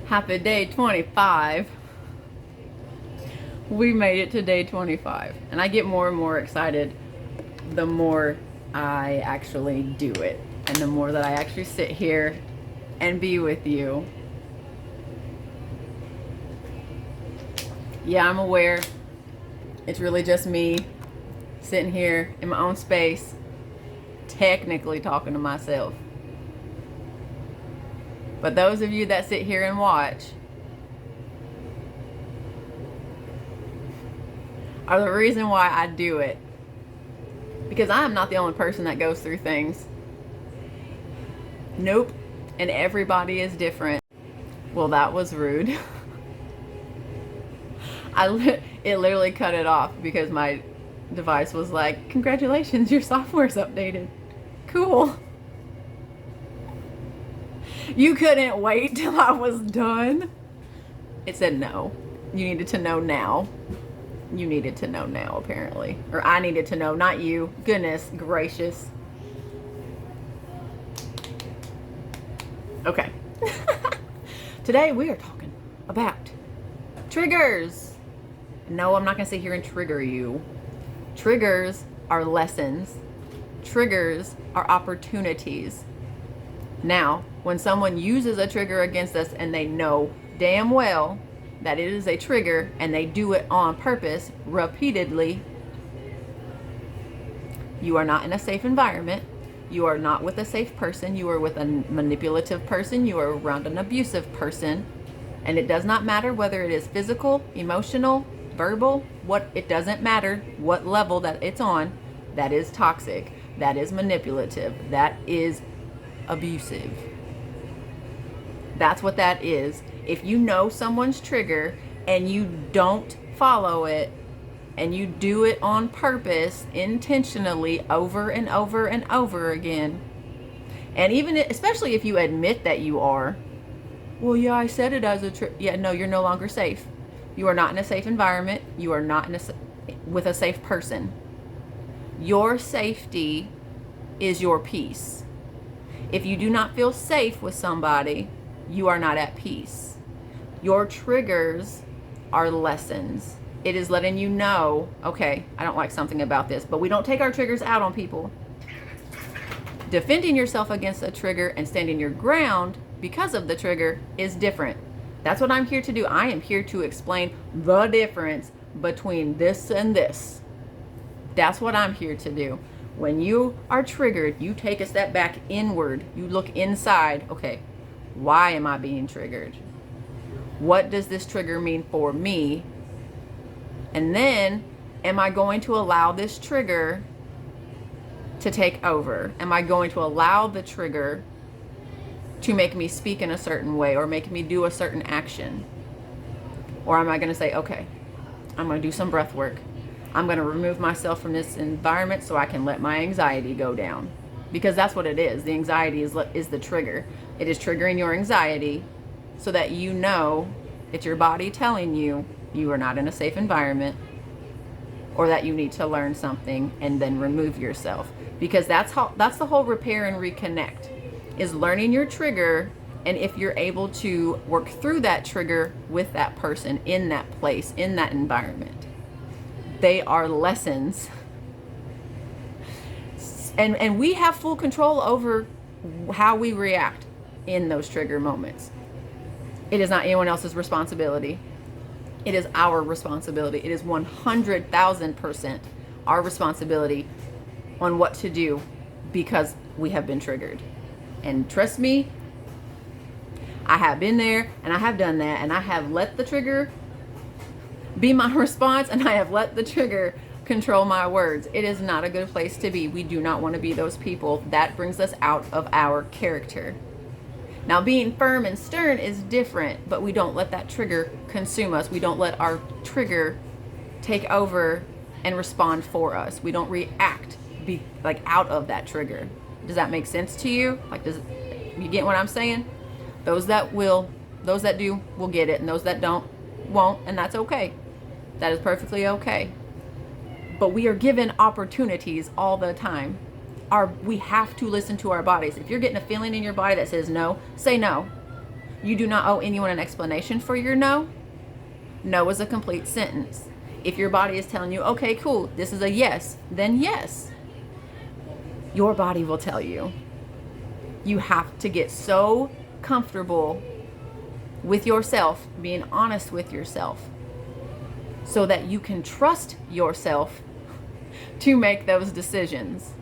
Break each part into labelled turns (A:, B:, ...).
A: Happy day 25. We made it to day 25. And I get more and more excited the more I actually do it. And the more that I actually sit here and be with you. Yeah, I'm aware it's really just me sitting here in my own space, technically talking to myself. But those of you that sit here and watch are the reason why I do it. Because I am not the only person that goes through things. Nope. And everybody is different. Well, that was rude. It literally cut it off because my device was like, congratulations, your software's updated. Cool. You couldn't wait till I was done. It said no. You needed to know now. You needed to know now, apparently. Or I needed to know, not you. Goodness gracious. Okay. Today we are talking about triggers. No, I'm not going to sit here and trigger you. Triggers are lessons. Triggers are opportunities. Now, when someone uses a trigger against us and they know damn well that it is a trigger and they do it on purpose repeatedly, you are not in a safe environment. You are not with a safe person. You are with a manipulative person. You are around an abusive person. And it does not matter whether it is physical, emotional, verbal, it doesn't matter what level that it's on. That is toxic. That is manipulative. That is abusive. That's what that is. If you know someone's trigger and you don't follow it and you do it on purpose, intentionally, over and over and over again, and even especially if you admit that you are, well, yeah, I said it as a trigger. Yeah, no, you're no longer safe. You are not in a safe environment. You are not with a safe person. Your safety is your peace. If you do not feel safe with somebody, you are not at peace. Your triggers are lessons. It is letting you know, okay, I don't like something about this, but we don't take our triggers out on people. Defending yourself against a trigger and standing your ground because of the trigger is different. That's what I'm here to do. I am here to explain the difference between this and this. That's what I'm here to do. When you are triggered, you take a step back inward. You look inside. Okay, why am I being triggered? What does this trigger mean for me? And then, am I going to allow this trigger to take over? Am I going to allow the trigger to make me speak in a certain way or make me do a certain action? Or am I going to say, okay, I'm going to do some breath work. I'm going to remove myself from this environment so I can let my anxiety go down. Because that's what it is. The anxiety is the trigger. It is triggering your anxiety so that you know it's your body telling you you are not in a safe environment or that you need to learn something and then remove yourself. Because that's the whole repair and reconnect, is learning your trigger, and if you're able to work through that trigger with that person in that place, in that environment. They are lessons. And we have full control over how we react in those trigger moments. It is not anyone else's responsibility. It is our responsibility. It is 100,000% our responsibility on what to do because we have been triggered. And trust me, I have been there and I have done that, and I have let the trigger be my response, and I have let the trigger control my words. It is not a good place to be. We do not want to be those people. That brings us out of our character. Now, being firm and stern is different, but we don't let that trigger consume us. We don't let our trigger take over and respond for us. We don't react, be like out of that trigger. Does that make sense to you? Like, you get what I'm saying? Those that do will get it, and those that don't won't, and that's okay. That is perfectly okay. But we are given opportunities all the time. We have to listen to our bodies. If you're getting a feeling in your body that says no, say no. You do not owe anyone an explanation for your no. No is a complete sentence. If your body is telling you, okay, cool, this is a yes, then yes. Your body will tell you. You have to get so comfortable with yourself, being honest with yourself, so that you can trust yourself to make those decisions.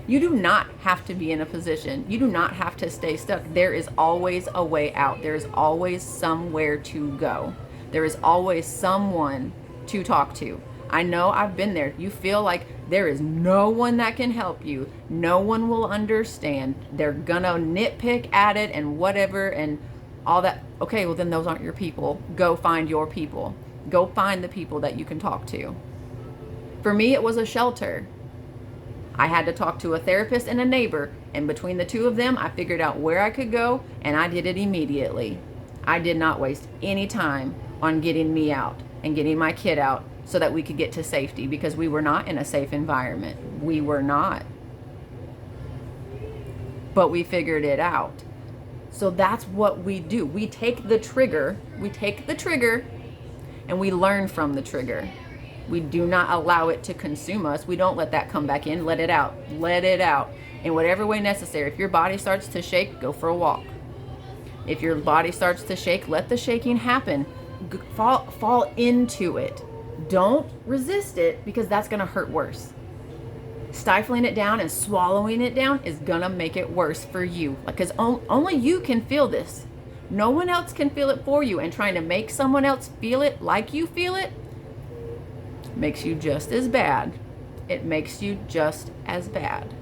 A: You do not have to be in a position. You do not have to stay stuck. There is always a way out. There is always somewhere to go. There is always someone to talk to. I know I've been there. You feel like there is no one that can help you. No one will understand. They're gonna nitpick at it and whatever and all that. Okay, well then those aren't your people. Go find your people. Go find the people that you can talk to. For me, it was a shelter. I had to talk to a therapist and a neighbor, and between the two of them, I figured out where I could go, and I did it immediately. I did not waste any time on getting me out and getting my kid out so that we could get to safety, because we were not in a safe environment. We were not. But we figured it out. So that's what we do. We take the trigger, and we learn from the trigger. We do not allow it to consume us. We don't let that come back in. Let it out. Let it out in whatever way necessary. If your body starts to shake, go for a walk. If your body starts to shake, let the shaking happen. Fall into it. Don't resist it, because that's going to hurt worse. Stifling it down and swallowing it down is going to make it worse for you. Because only you can feel this. No one else can feel it for you. And trying to make someone else feel it like you feel it makes you just as bad. It makes you just as bad.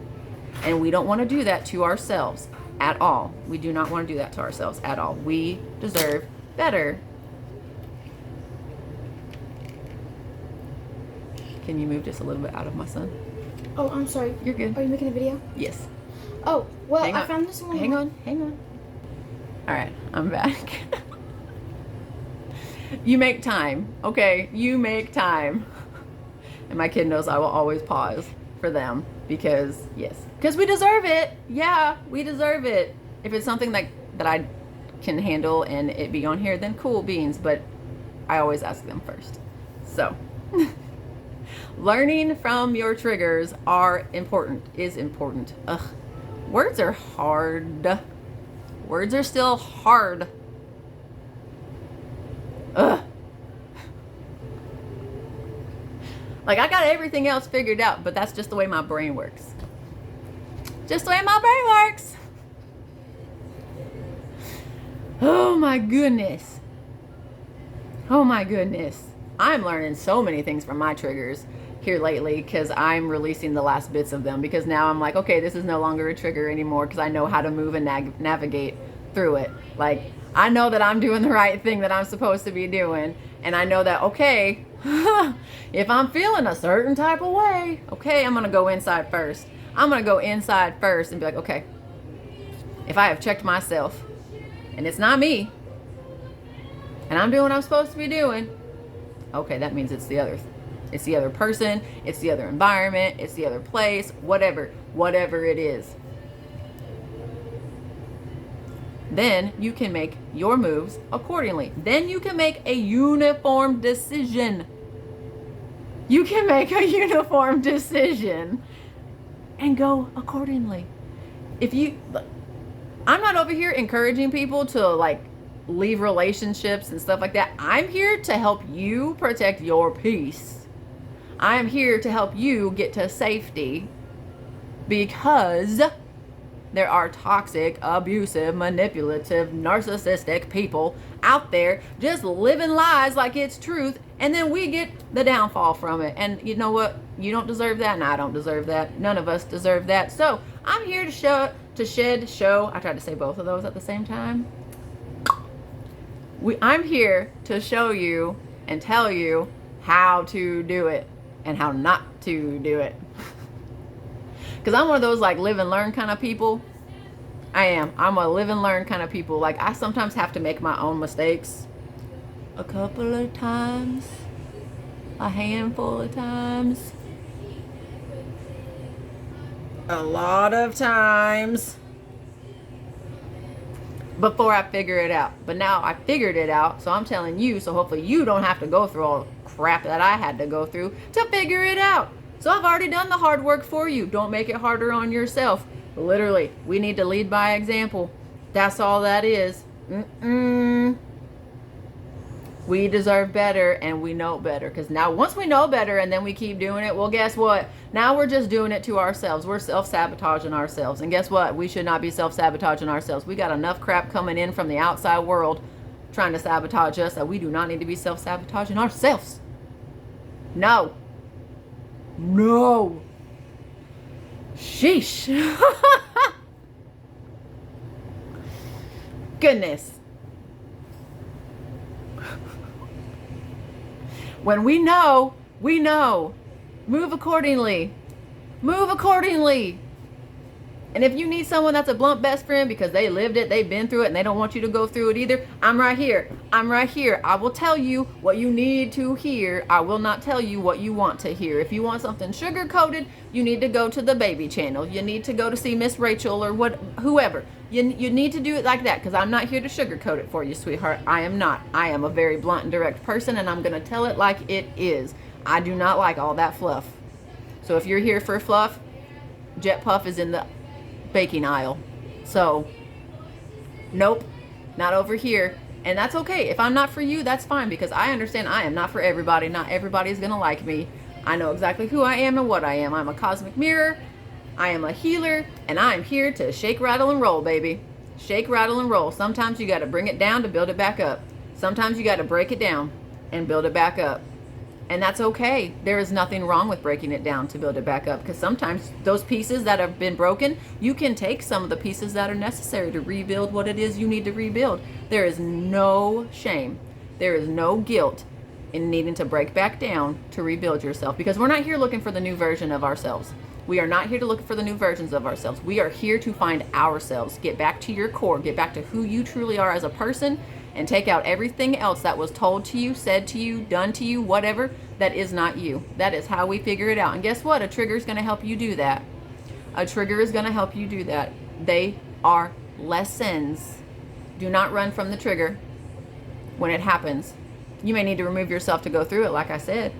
A: And we don't want to do that to ourselves at all. We do not want to do that to ourselves at all. We deserve better. Can you move just a little bit out of my son?
B: Oh, I'm sorry.
A: You're good.
B: Are you making a video?
A: Yes.
B: Oh, well, I found this one.
A: Hang on. All right, I'm back. You make time, okay? You make time. And my kid knows I will always pause for them because, yes, because we deserve it. Yeah, we deserve it. If it's something that I can handle and it be on here, then cool beans, but I always ask them first. So, learning from your triggers is important. Ugh, words are hard. Words are still hard. Ugh. Like, I got everything else figured out, but that's just the way my brain works. Just the way my brain works. Oh my goodness. Oh my goodness. I'm learning so many things from my triggers here lately, because I'm releasing the last bits of them, because now I'm like, okay, this is no longer a trigger anymore, because I know how to move and navigate through it. Like, I know that I'm doing the right thing that I'm supposed to be doing, and I know that, okay, if I'm feeling a certain type of way, okay, I'm gonna go inside first. I'm gonna go inside first and be like, okay, if I have checked myself and it's not me and I'm doing what I'm supposed to be doing, okay, that means it's the other person, it's the other environment, it's the other place, whatever it is. Then you can make your moves accordingly. Then you can make a uniform decision. You can make a uniform decision and go accordingly. I'm not over here encouraging people to like leave relationships and stuff like that. I'm here to help you protect your peace. I'm here to help you get to safety, because there are toxic, abusive, manipulative, narcissistic people out there just living lies like it's truth, and then we get the downfall from it. And you know what? You don't deserve that, and I don't deserve that. None of us deserve that. So I'm here to show. I tried to say both of those at the same time. I'm here to show you and tell you how to do it and how not to do it. Because I'm one of those like live and learn kind of people. I'm a live and learn kind of people. Like, I sometimes have to make my own mistakes a couple of times, a handful of times, a lot of times. before I figure it out. But now I figured it out, so I'm telling you, so hopefully you don't have to go through all the crap that I had to go through to figure it out. So I've already done the hard work for you. Don't make it harder on yourself. Literally, we need to lead by example. That's all that is. We deserve better, and we know better. Because now once we know better and then we keep doing it, well, guess what? Now we're just doing it to ourselves. We're self-sabotaging ourselves. And guess what? We should not be self-sabotaging ourselves. We got enough crap coming in from the outside world trying to sabotage us that we do not need to be self-sabotaging ourselves. No. No. Sheesh. Goodness. When we know, we know. Move accordingly. Move accordingly. And if you need someone that's a blunt best friend because they lived it, they've been through it, and they don't want you to go through it either, I'm right here. I'm right here. I will tell you what you need to hear. I will not tell you what you want to hear. If you want something sugar-coated, you need to go to the baby channel. You need to go to see Miss Rachel or whoever. You need to do it like that, because I'm not here to sugarcoat it for you, sweetheart. I am not. I am a very blunt and direct person, and I'm going to tell it like it is. I do not like all that fluff. So if you're here for fluff, Jet Puff is in the baking aisle. So, nope, not over here. And that's okay. If I'm not for you, that's fine, because I understand I am not for everybody. Not everybody's going to like me. I know exactly who I am and what I am. I'm a cosmic mirror. I am a healer, and I'm here to shake, rattle, and roll, baby. Shake, rattle, and roll. Sometimes you got to bring it down to build it back up. Sometimes you got to break it down and build it back up. And that's okay. There is nothing wrong with breaking it down to build it back up, because sometimes those pieces that have been broken, you can take some of the pieces that are necessary to rebuild what it is you need to rebuild. There is no shame. There is no guilt in needing to break back down to rebuild yourself, because we're not here looking for the new version of ourselves. We are not here to look for the new versions of ourselves. We are here to find ourselves. Get back to your core. Get back to who you truly are as a person, and take out everything else that was told to you, said to you, done to you, whatever, that is not you. That is how we figure it out. And guess what? A trigger is going to help you do that. A trigger is going to help you do that. They are lessons. Do not run from the trigger when it happens. You may need to remove yourself to go through it, like I said,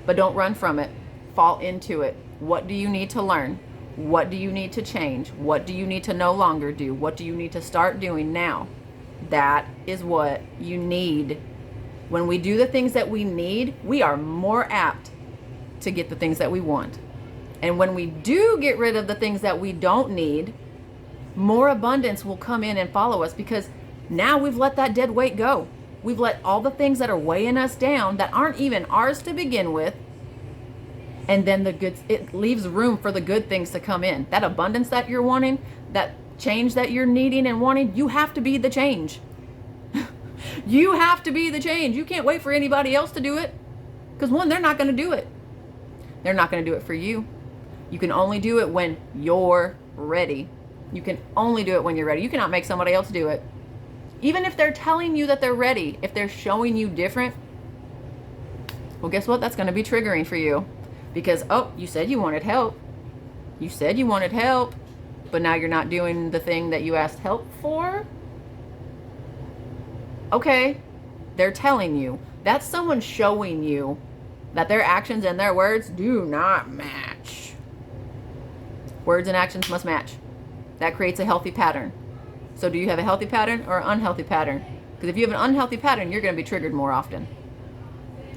A: but don't run from it. Fall into it. What do you need to learn? What do you need to change? What do you need to no longer do? What do you need to start doing now? That is what you need. When we do the things that we need, we are more apt to get the things that we want. And when we do get rid of the things that we don't need, more abundance will come in and follow us, because now we've let that dead weight go. We've let all the things that are weighing us down, that aren't even ours to begin with, and then it leaves room for the good things to come in. That abundance that you're wanting, that change that you're needing and wanting, you have to be the change. You have to be the change. You can't wait for anybody else to do it, because one, they're not going to do it. They're not going to do it for you. You can only do it when you're ready. You can only do it when you're ready. You cannot make somebody else do it. Even if they're telling you that they're ready, if they're showing you different, well, guess what? That's going to be triggering for you, because, oh, you said you wanted help. You said you wanted help, but now you're not doing the thing that you asked help for. Okay, they're telling you. That's someone showing you that their actions and their words do not match. Words and actions must match. That creates a healthy pattern. So do you have a healthy pattern or an unhealthy pattern? Because if you have an unhealthy pattern, you're going to be triggered more often.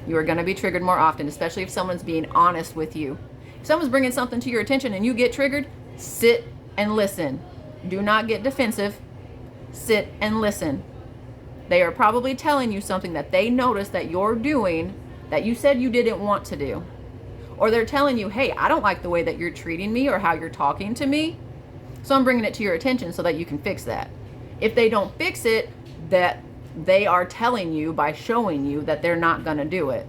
A: You are going to be triggered more often, especially if someone's being honest with you. If someone's bringing something to your attention and you get triggered, sit and listen. Do not get defensive. Sit and listen. They are probably telling you something that they noticed that you're doing that you said you didn't want to do. Or they're telling you, hey, I don't like the way that you're treating me or how you're talking to me, so I'm bringing it to your attention so that you can fix that. If they don't fix it, that they are telling you by showing you that they're not going to do it.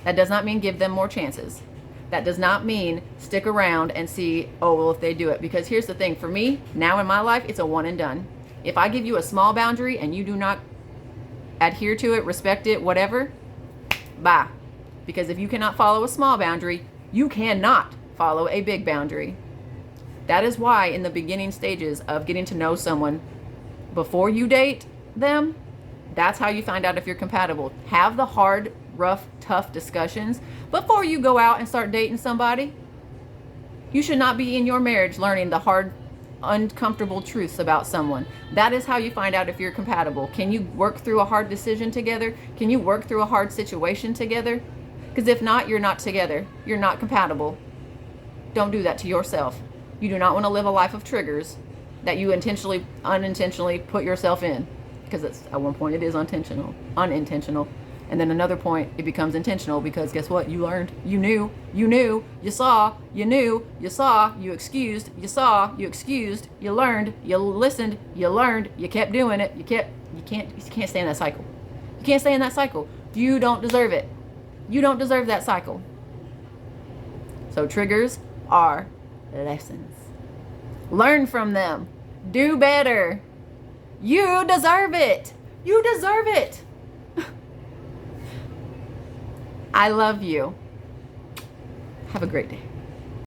A: That does not mean give them more chances. That does not mean stick around and see, oh, well, if they do it. Because here's the thing, for me, now in my life, it's a one and done. If I give you a small boundary and you do not adhere to it, respect it, whatever, bye. Because if you cannot follow a small boundary, you cannot follow a big boundary. That is why in the beginning stages of getting to know someone, before you date them, that's how you find out if you're compatible. Have the hard, rough, tough discussions before you go out and start dating somebody. You should not be in your marriage learning the hard, uncomfortable truths about someone. That is how you find out if you're compatible. Can you work through a hard decision together? Can you work through a hard situation together? Because if not, you're not together. You're not compatible. Don't do that to yourself. You do not want to live a life of triggers that you unintentionally put yourself in. Because at one point it is unintentional. And then another point, it becomes intentional because guess what? You learned, you knew, you saw, you knew, you saw, you excused, you saw, you excused, you learned, you listened, you learned, you kept doing it. You can't stay in that cycle. You can't stay in that cycle. You don't deserve it. You don't deserve that cycle. So triggers are lessons. Learn from them. Do better. You deserve it. You deserve it. I love you. Have a great day.